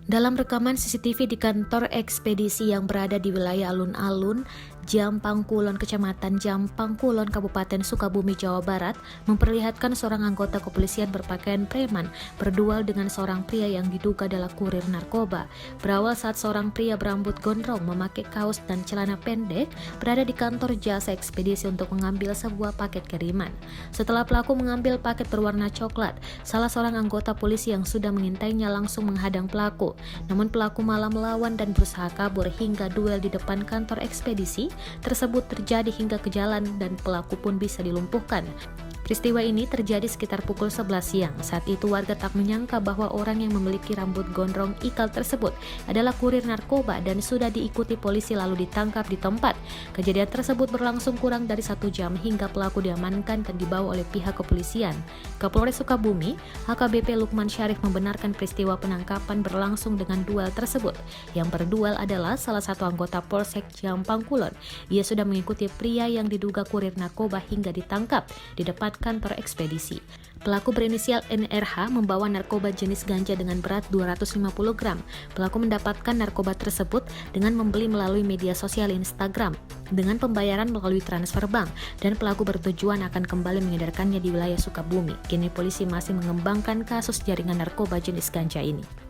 Dalam rekaman CCTV di kantor ekspedisi yang berada di wilayah alun-alun Jampang Kulon, Kecamatan Jampang Kulon, Kabupaten Sukabumi, Jawa Barat, memperlihatkan seorang anggota kepolisian berpakaian preman berduel dengan seorang pria yang diduga adalah kurir narkoba. Berawal saat seorang pria berambut gondrong memakai kaos dan celana pendek berada di kantor jasa ekspedisi untuk mengambil sebuah paket kiriman. Setelah pelaku mengambil paket berwarna coklat, salah seorang anggota polisi yang sudah mengintainya langsung menghadang pelaku. Namun pelaku malah melawan dan berusaha kabur hingga duel di depan kantor ekspedisi tersebut terjadi hingga ke jalan dan pelaku pun bisa dilumpuhkan. Peristiwa ini terjadi sekitar pukul 11 siang. Saat itu warga tak menyangka bahwa orang yang memiliki rambut gondrong ikal tersebut adalah kurir narkoba dan sudah diikuti polisi lalu ditangkap di tempat. Kejadian tersebut berlangsung kurang dari 1 jam hingga pelaku diamankan dan dibawa oleh pihak kepolisian. Kapolres Sukabumi, HKBP Lukman Syarif membenarkan peristiwa penangkapan berlangsung dengan duel tersebut. Yang berduel adalah salah satu anggota Polsek Jampang Kulon. Ia sudah mengikuti pria yang diduga kurir narkoba hingga ditangkap di depan kantor ekspedisi. Pelaku berinisial NRH membawa narkoba jenis ganja dengan berat 250 gram. Pelaku mendapatkan narkoba tersebut dengan membeli melalui media sosial Instagram dengan pembayaran melalui transfer bank, dan pelaku bertujuan akan kembali mengedarkannya di wilayah Sukabumi. Kini polisi masih mengembangkan kasus jaringan narkoba jenis ganja ini.